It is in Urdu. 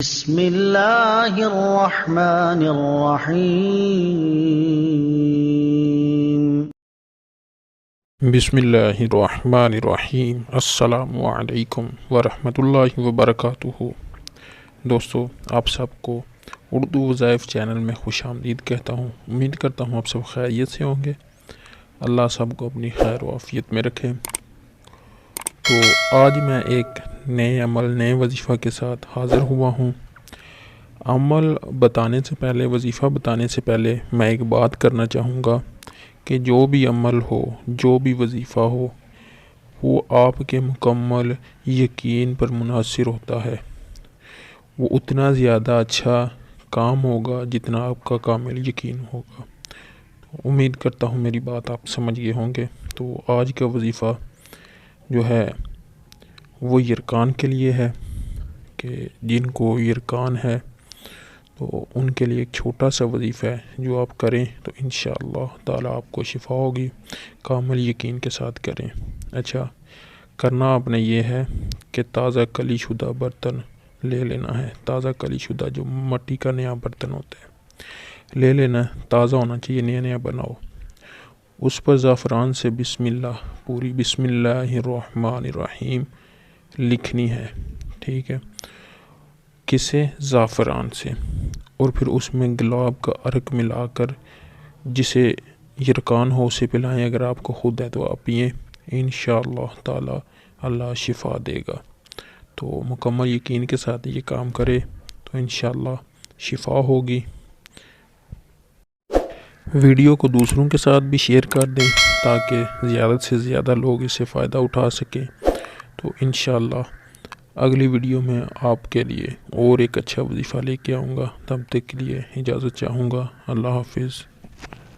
بسم اللہ الرحمن الرحیم۔ بسم اللہ الرحمن الرحیم۔ السلام علیکم ورحمۃ اللہ وبرکاتہ۔ دوستو، آپ سب کو اردو وظائف چینل میں خوش آمدید کہتا ہوں۔ امید کرتا ہوں آپ سب خیریت سے ہوں گے۔ اللہ سب کو اپنی خیر و عافیت میں رکھے۔ تو آج میں ایک نئے عمل، نئے وظیفہ کے ساتھ حاضر ہوا ہوں۔ عمل بتانے سے پہلے، وظیفہ بتانے سے پہلے میں ایک بات کرنا چاہوں گا کہ جو بھی عمل ہو، جو بھی وظیفہ ہو، وہ آپ کے مکمل یقین پر منحصر ہوتا ہے۔ وہ اتنا زیادہ اچھا کام ہوگا جتنا آپ کا کامل یقین ہوگا۔ امید کرتا ہوں میری بات آپ سمجھ گئے ہوں گے۔ تو آج کا وظیفہ جو ہے وہ یرکان کے لیے ہے، کہ جن کو یرکان ہے تو ان کے لیے ایک چھوٹا سا وظیفہ ہے جو آپ کریں تو انشاءاللہ تعالیٰ آپ کو شفا ہوگی۔ کامل یقین کے ساتھ کریں۔ اچھا، کرنا آپ نے یہ ہے کہ تازہ کلی شدہ برتن لے لینا ہے۔ تازہ کلی شدہ جو مٹی کا نیا برتن ہوتا ہے لے لینا، تازہ ہونا چاہیے، نیا نیا بناؤ۔ اس پر زعفران سے بسم اللہ، پوری بسم اللہ الرحمن الرحیم لکھنی ہے، ٹھیک ہے؟ کسے؟ زعفران سے۔ اور پھر اس میں گلاب کا عرق ملا کر جسے یرکان ہو اسے پلائیں۔ اگر آپ کو خود ہے تو آپ پئیں، انشاءاللہ تعالی اللہ شفا دے گا۔ تو مکمل یقین کے ساتھ یہ کام کرے تو انشاءاللہ شفا ہوگی۔ ویڈیو کو دوسروں کے ساتھ بھی شیئر کر دیں تاکہ زیادہ سے زیادہ لوگ اس سے فائدہ اٹھا سکیں۔ تو انشاءاللہ اگلی ویڈیو میں آپ کے لیے اور ایک اچھا وظیفہ لے کے آؤں گا۔ تب تک کے لیے اجازت چاہوں گا۔ اللہ حافظ۔